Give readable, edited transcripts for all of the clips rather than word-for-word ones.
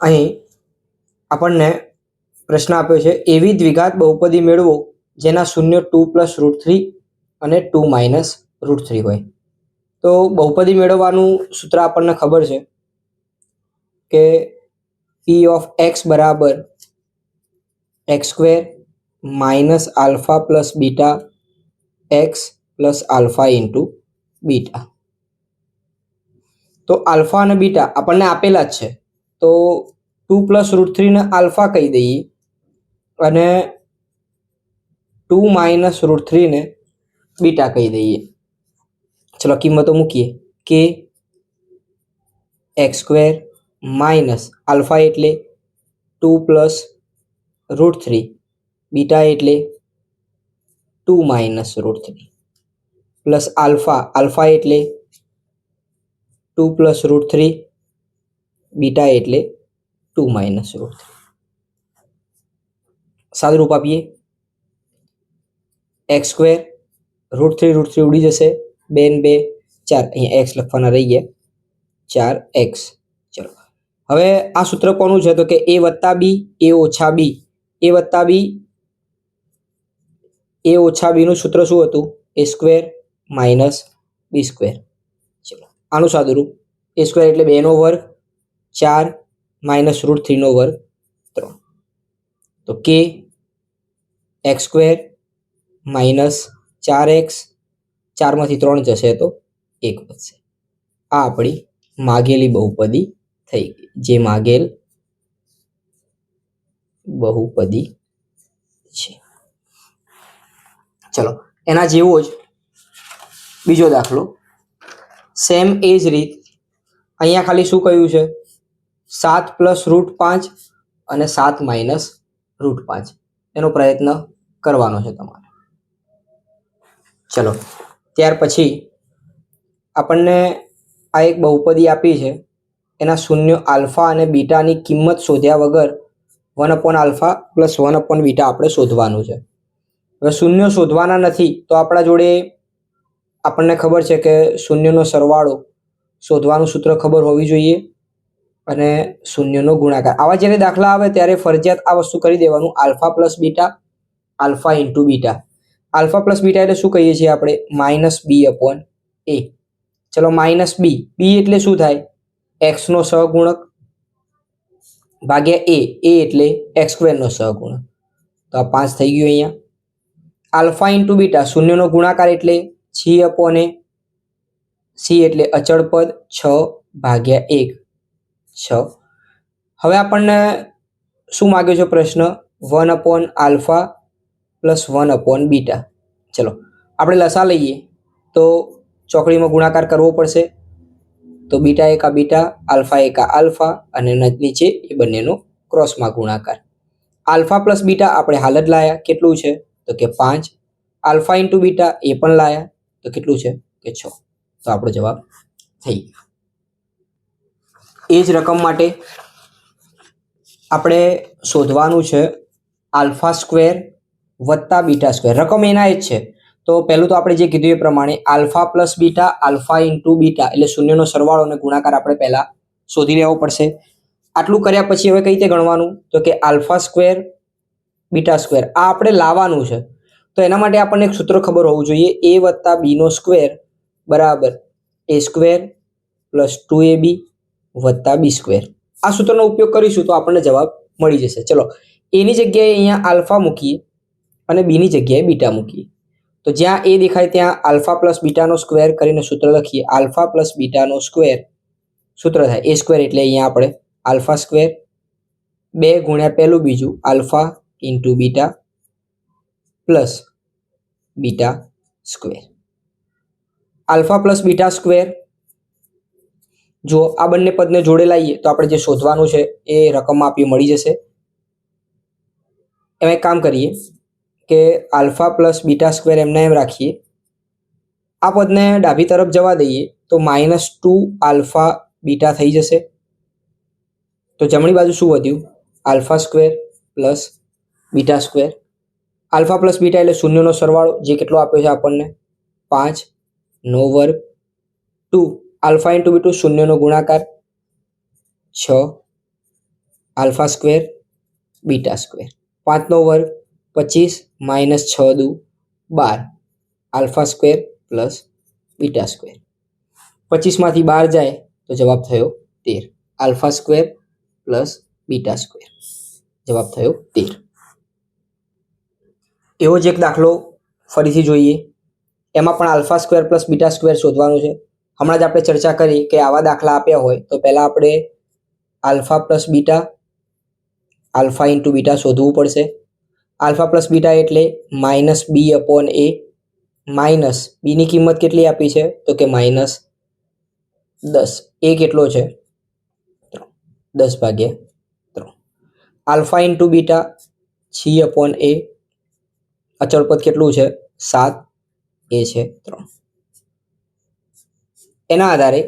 અહીં આપણને પ્રશ્ન આપ્યો છે એવી દ્વિઘાત બહુપદી મેળવો જેના શૂન્ય 2 + √3 અને 2 - √3 હોય। તો બહુપદી મેળવવાનું સૂત્ર આપણને ખબર છે કે p of x બરાબર x² - alpha plus beta x plus alpha into beta. તો આલ્ફા અને બીટા આપણને આપેલા જ છે, તો 2 + √3 ને આલ્ફા કહી દઈએ અને 2 - √3 ને બીટા કહી દઈએ। ચલો કિંમતો મૂકીએ કે x² - આલ્ફા એટલે 2 + √3, બીટા એટલે 2 - √3 પ્લસ આલ્ફા એટલે 2 + √3, બીટા એટલે 2 - √3। સાદુરૂપ આપીએ x² √3 ઉડી જશે, 2 ને 2 4, અહીંયા x લખવાના રહી ગયા 4x। ચલો હવે આ સૂત્ર કોનું છે તો કે a + b a - b a - b નું સૂત્ર શું હતું a² - b²। ચલો આનું સાદુરૂપ a² એટલે 2 નો વર્ગ 4 - √3 નો વર્ગ 3, તો k x² - 4x, 4 માંથી 3 જશે તો 1 વધશે। આ આપણી માગેલી બહુપદી થઈ ગઈ, જે માગેલ બહુપદી છે। ચલો એના જેવો જ બીજો દાખલો, સેમ એ જ રીત, અહીંયા ખાલી શું કહ્યું છે 7 + √5 અને 7 - √5 એનો પ્રયત્ન કરવાનો છે તમારે। ચલો ત્યાર પછી આપણને આ એક બહુપદી આપી છે, એના શૂન્ય આલ્ફા અને બીટાની કિંમત શોધ્યા વગર 1/α + 1/β આપણે શોધવાનું છે। હવે શૂન્ય શોધવાના નથી તો આપણા જોડે આપણને ખબર છે કે શૂન્યનો સરવાળો શોધવાનું સૂત્ર ખબર હોવી જોઈએ અને શૂન્યનો ગુણાકાર। આવા જ્યારે દાખલા આવે ત્યારે ફરજિયાત આ વસ્તુ કરી દેવાનું, alpha plus beta alpha into beta. Alpha plus beta એટલે શું કહીએ છીએ આપણે -b/a। ચલો -b, b એટલે શું થાય x નો સહગુણક ભાગ્યા a એટલે x² નો સહગુણક, તો આ 5 થઈ ગયું। અહીંયા આલ્ફા ઇન્ટુ બીટા શૂન્યનો ગુણાકાર એટલે c/a, c એટલે અચળ પદ 6/1 6। હવે આપણને શું માગ્યો છે પ્રશ્ન 1/α + 1/β। ચલો આપણે લસા લઈએ તો ચોકડીમાં ગુણાકાર કરવો પડશે, તો બીટા એકા બીટા આલ્ફા એકા આલ્ફા અને નીચે એ બંનેનો ક્રોસમાં ગુણાકાર। આલ્ફા પ્લસ બીટા આપણે હાલ જ લાયા, કેટલું છે તો કે 5, આલ્ફા ઇન્ટુ બીટા એ પણ લાયા તો કેટલું છે કે 6, તો આપણો જવાબ થઈ ગયો। એ જ રકમ માટે આપણે શોધવાનું છે α² + β², રકમ એના જ છે। તો પહેલું તો આપણે જે કીધું એ પ્રમાણે alpha plus beta alpha into beta એટલે શૂન્યનો સરવાળો અને ગુણાકાર આપણે પહેલા શોધી લેવો પડશે। આટલું કર્યા પછી હવે કઈ રીતે ગણવાનું તો કે α² β² આ આપણે લાવવાનું છે, તો એના માટે આપણને એક સૂત્ર ખબર હોવું જોઈએ a + b² બરાબર a² + 2ab + b²। આ સૂત્રનો ઉપયોગ કરીશું તો આપણને જવાબ મળી જશે। ચલો એની જગ્યાએ અહીંયા આલ્ફા મૂકીએ અને બીની જગ્યાએ બીટા મૂકીએ, તો જ્યાં a દેખાય ત્યાં આલ્ફા પ્લસ બીટાનો સ્ક્વેર કરીને સૂત્ર લખીએ, આલ્ફા પ્લસ બીટાનો સ્ક્વેર સૂત્ર થાય a² એટલે અહીંયા આપણે α², 2 ગુણ્યા પહેલું બીજું alpha into beta plus β²। Alpha plus β², જો આ બંને પદને જોડે લાવીએ તો આપણે જે શોધવાનું છે એ રકમ આપી મળી જશે। એમાં એક કામ કરીએ કે આલ્ફા પ્લસ β² એમને એમ રાખીએ, આ પદને ડાબી તરફ જવા દઈએ તો -2α બીટા થઈ જશે, તો જમણી બાજુ શું વધ્યું α² પ્લસ β²। આલ્ફા પ્લસ બીટા એટલે શૂન્યનો સરવાળો, જે કેટલો આપ્યો છે આપણને 5 નો વર્ગ 2 આલ્ફા ઇન્ટુ બીટુ શૂન્યનો ગુણાકાર 6 આલ્ફા સ્ક્વેર બીટા સ્ક્વેર. 5નો વર્ગ 25 માઇનસ 6 દુ 12 alpha square plus beta square. 25માંથી 12 જાય તો જવાબ થયો 13 alpha square plus beta square. જવાબ થયો 13. એવો જ એક દાખલો ફરીથી જોઈએ. એમાં પણ alpha square plus beta square શોધવાનું છે. હમણાં જ આપણે ચર્ચા કરી કે આવા દાખલા આપ્યા હોય તો પહેલાં આપણે alpha plus beta, alpha into beta શોધવું પડશે. આલ્ફા પ્લસ બીટા એટલે માઇનસ બી અપોન એ. માઇનસ બીની કિંમત કેટલી આપી છે તો કે માઇનસ 10. એ કેટલો છે 10/3. Alpha into beta C upon A. અચળ પદ કેટલું છે 7, એ છે 3. એના આધારે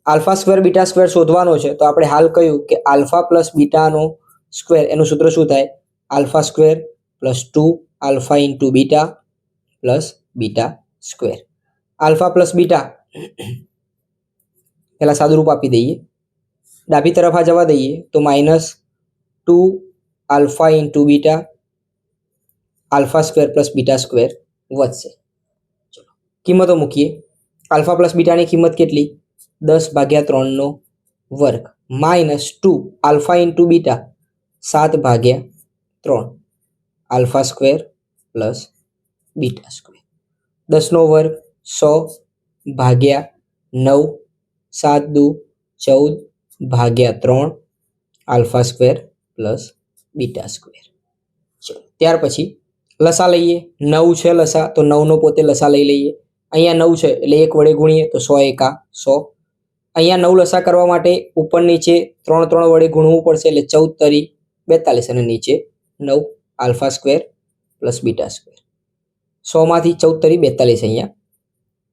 આલ્ફા સ્ક્વેર બીટા સ્ક્વેર શોધવાનો છે તો આપણે હાલ કહ્યું કે આલ્ફા પ્લસ બીટાનો સ્ક્વેર એનું સૂત્ર શું થાય? Alpha square plus 2 alpha into beta plus beta square. Alpha plus beta પહેલાં સાદુરૂપ આપી દઈએ. ડાબી તરફ આ જવા દઈએ તો minus 2 alpha into beta alpha square plus beta square વધશે. ચલો કિંમતો મૂકીએ. આલ્ફા પ્લસ બીટાની કિંમત કેટલી? 10/3 વર્ગ minus 2 alpha into beta 7/3 alpha square plus beta square. 10નો વર્ગ 100/9 7 દુ 14/3 alpha square plus beta square. ચલો ત્યાર પછી લસા લઈએ. 9 છે લસા તો 9નો પોતે લસા લઈ લઈએ. અહીંયા 9 છે એટલે 1 વડે ગુણીએ તો 100 એકા 100. અહીંયા 9 લસા કરવા માટે ઉપર નીચે 3 વડે ગુણવું પડશે એટલે 14 તરી 42 અને નીચે 9 alpha square plus beta square. 100માંથી 14 તરી 42 અહીંયા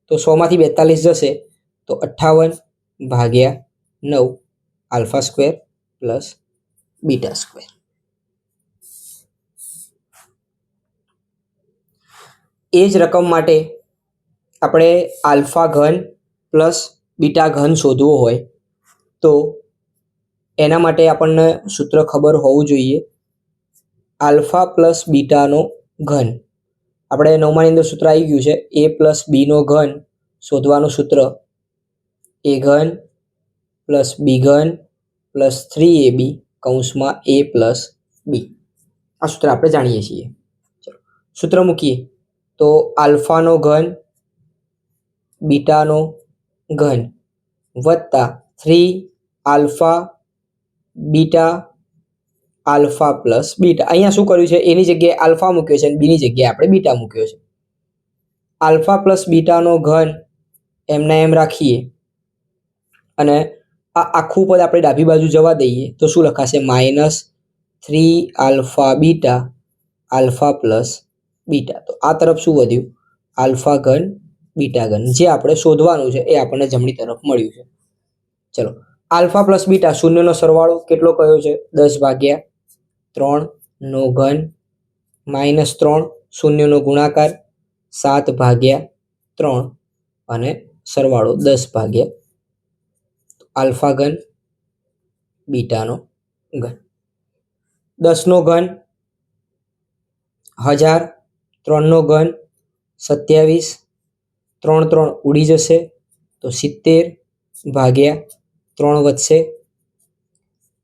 તો 100માંથી 42 જશે તો 58/9 alpha square plus beta square. એ જ રકમ માટે આપણે આલ્ફા ઘન પ્લસ બીટા ઘન શોધવો હોય તો એના માટે આપણને સૂત્ર ખબર હોવું જોઈએ. આલ્ફા પ્લસ બીટાનો ઘન આપણે 9માની અંદર સૂત્ર આવી ગયું છે. એ પ્લસ બીનો ઘન શોધવાનું સૂત્ર એ ઘન પ્લસ બી ઘન પ્લસ 3ab કૌંસમાં એ પ્લસ બી. આ સૂત્ર આપણે જાણીએ છીએ. ચલો સૂત્ર મૂકીએ તો આલ્ફાનો ઘન બીટાનો ઘન વત્તા 3 alpha beta alpha plus beta. અહીંયા શું કર્યું છે? એની જગ્યાએ આલ્ફા મૂક્યો છે અને બીની જગ્યાએ આપણે બીટા મૂક્યો છે. આલ્ફા પ્લસ બીટાનો ઘન એમના એમ રાખીએ અને આ આખું પદ આપણે ડાબી બાજુ જવા દઈએ તો શું લખાશે? -3 alpha beta alpha plus beta. તો આ તરફ શું વધ્યું? આલ્ફા ઘન બીટા ઘન. જે આપણે શોધવાનું છે એ આપણને જમણી તરફ મળ્યું છે. ચલો આલ્ફા પ્લસ બીટા શૂન્યનો સરવાળો કેટલો કયો છે? 10/3નો ઘન માઇનસ 3 શૂન્યનો ગુણાકાર 7/3 અને સરવાળો 10/. આલ્ફા ઘન બીટાનો ઘન. 10નો ઘન 1000, 3નો ઘન 27, 3 ઉડી જશે તો 70/3 વધશે.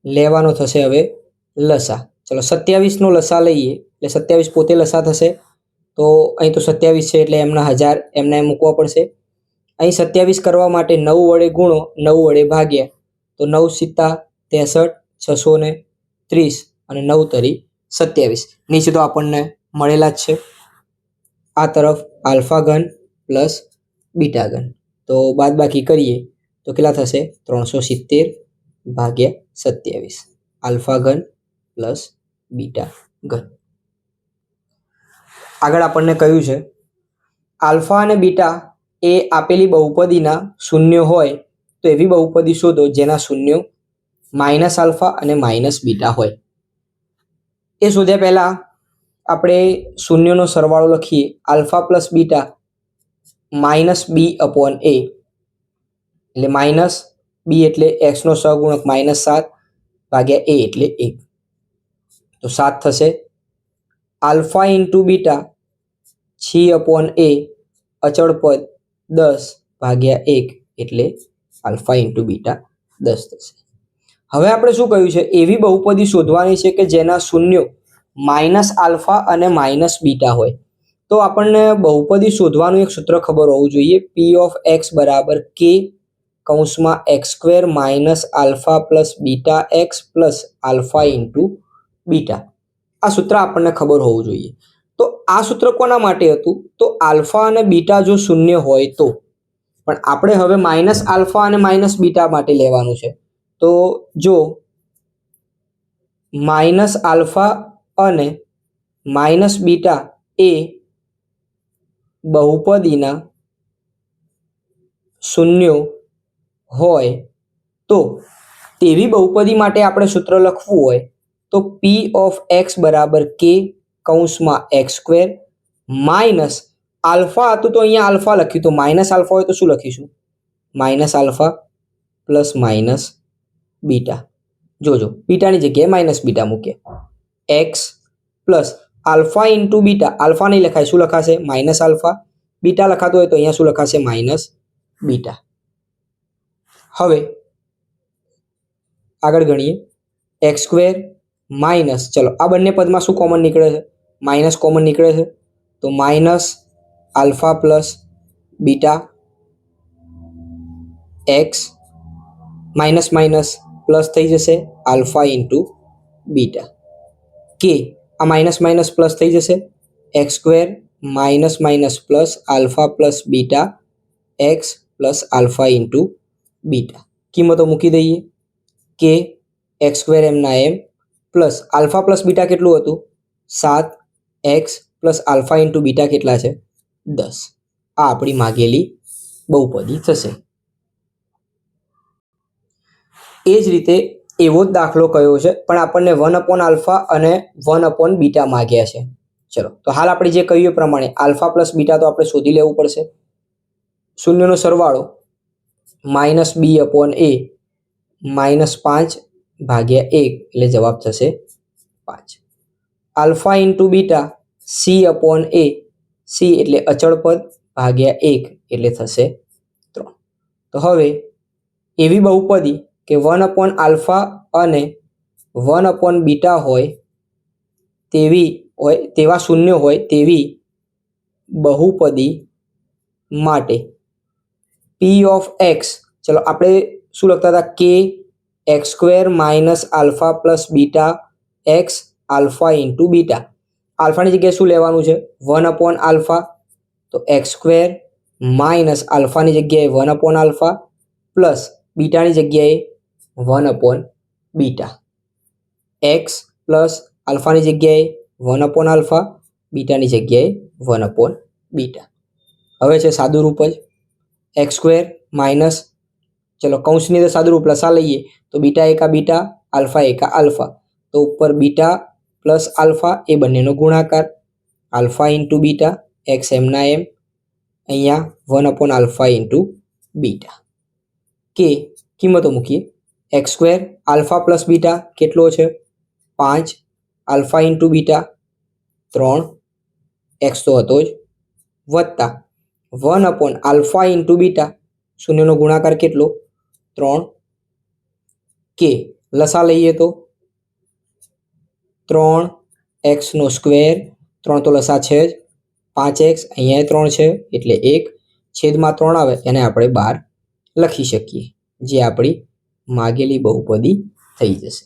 લેવાનો થશે હવે લસા. ચલો 27નો લસા લઈએ એટલે 27 પોતે લસા થશે તો અહીં તો 27 છે એટલે એમના 1000 એમના એમ મૂકવા પડશે. અહીં 27 કરવા માટે 9 વડે ગુણો 9 વડે ભાગ્યા તો 9 × 7 = 630 અને 9 તરી 27. નીચે તો આપણને મળેલા જ છે. આ તરફ આલ્ફા ઘન પ્લસ બીટા ઘન તો બાદ બાકી કરીએ તો કેટલા થશે? 370/27 આલ્ફા ઘન પ્લસ બીટા ઘન. આગળ આપણને કહ્યું છે આલ્ફા અને બીટા એ આપેલી બહુપદીના શૂન્ય હોય તો એવી બહુપદી શોધો જેના શૂન્યો માઇનસ આલ્ફા અને માઇનસ બીટા હોય. એ શોધ્યા પહેલાં આપણે શૂન્યનો સરવાળો લખીએ. આલ્ફા પ્લસ બીટા -b/a એટલે માઇનસ બી એટલે એક્સનો સહગુણક -7 ભાગ્યા એ એટલે 1, તો 7 થશે. આલ્ફા ઇન્ટુ બીટા 6/a અચળ પદ 10 ભાગ્યા 1 એટલે આલ્ફા ઇન્ટુ બીટા 10 થશે. હવે આપણે શું કહ્યું છે, એવી બહુપદી શોધવાની છે કે જેના શૂન્યો માઇનસ આલ્ફા અને માઇનસ બીટા હોય. તો આપણને બહુપદી શોધવાનું એક સૂત્ર ખબર હોવું જોઈએ, પી ઓફ એક્સ બરાબર કે કૌંસમાં x square minus alpha plus beta x plus alpha into beta. આ સૂત્ર આપણને ખબર હોવું જોઈએ. તો આ સૂત્ર કોના માટે હતું, તો આલ્ફા અને બીટા જો શૂન્ય હોય તો. પણ આપણે હવે માઇનસ આલ્ફા અને માઇનસ બીટા માટે લેવાનું છે. તો જો માઇનસ આલ્ફા અને માઇનસ બીટા એ બહુપદીના શૂન્યો હોય તો તેવી બહુપદી માટે આપણે સૂત્ર લખવું હોય તો પી ઓફ એક્સ બરાબર કે કૌંસમાં એક્સ સ્ક્વેર માઇનસ આલ્ફા હતું તો અહીંયા આલ્ફા લખ્યું, તો માઇનસ આલ્ફા હોય તો શું લખીશું, minus alpha plus minus beta. જોજો બીટાની જગ્યાએ માઇનસ બીટા મૂકીએ. X plus alpha into beta, alpha નહીં લખાય, શું લખાશે, માઇનસ આલ્ફા. બીટા લખાતો હોય તો અહીંયા શું લખાશે, માઇનસ બીટા. હવે આગળ ગણીએ, એક્સ સ્ક્વેર માઇનસ, ચલો આ બંને પદમાં શું કોમન નીકળે છે, માઇનસ કોમન નીકળે છે, તો minus alpha plus beta x minus minus plus થઈ જશે આલ્ફા ઇન્ટુ બીટા. કે આ માઇનસ માઇનસ પ્લસ થઈ જશે, x square minus minus plus alpha plus beta x plus alpha into beta. કિંમતો મૂકી દઈએ, કે એક્સ સ્ક્વેર એમના એમ પ્લસ આલ્ફા પ્લસ બીટા કેટલું હતું, 7, x plus alpha into beta કેટલા છે, 10. આ આપણી માગેલી બહુપદી થશે. એ જ રીતે એવો જ દાખલો કયો છે, પણ આપણને 1 આલ્ફા અને 1 બીટા માગ્યા છે. ચલો તો હાલ આપણે જે કહ્યું એ પ્રમાણે આલ્ફા પ્લસ બીટા તો આપણે શોધી લેવું પડશે. શૂન્યનો સરવાળો માઇનસ b/a માઇનસ 5 ભાગ્યા 1 એટલે જવાબ થશે 5. Alpha into beta c/a, c એટલે અચળ પદ ભાગ્યા 1 એટલે થશે 3. તો હવે એવી બહુપદી કે 1 આલ્ફા અને 1 બીટા હોય તેવા શૂન્ય હોય તેવી બહુપદી માટે પી ઓફ એક્સ, ચલો આપણે શું લખતા હતા, કે X square minus alpha plus beta X alpha into beta. આલ્ફાની જગ્યાએ શું લેવાનું છે, 1 આલ્ફા, તો એક્સ સ્ક્વેર માઇનસ આલ્ફાની જગ્યાએ 1 આલ્ફા પ્લસ બીટાની જગ્યાએ 1 બીટા. એક્સ પ્લસ આલ્ફાની જગ્યાએ 1 આલ્ફા, બીટાની જગ્યાએ 1 બીટા. હવે છે સાદુરૂપ જ, એક્સ સ્ક્વેર માઇનસ, ચલો કૌંસની અંદર સાદુરૂપ લસા લઈએ તો બીટા એકા બીટા, આલ્ફા એકા આલ્ફા, તો ઉપર બીટા પ્લસ આલ્ફા એ બંનેનો ગુણાકાર, આલ્ફા ઇન્ટુ બીટા એક્સ એમના એમ, અહીંયા 1 આલ્ફા ઇન્ટુ બીટા. કે કિંમતો મૂકીએ, x square alpha plus beta કેટલો છે, 5, આલ્ફા ઇન્ટુ બીટા 3, એક્સ તો હતો જ, વત્તા 1 આલ્ફા ઇન્ટુ બીટા, શૂન્યનો ગુણાકાર કેટલો, 3. કે લસા લઈએ તો 3 એક્સનો સ્ક્વેર, 3 તો લસા છે જ, 5x અહીંયા 3 છે એટલે 1, છેદમાં 3 આવે એને આપણે 12 લખી શકીએ, જે આપણી માગેલી બહુપદી થઈ જશે.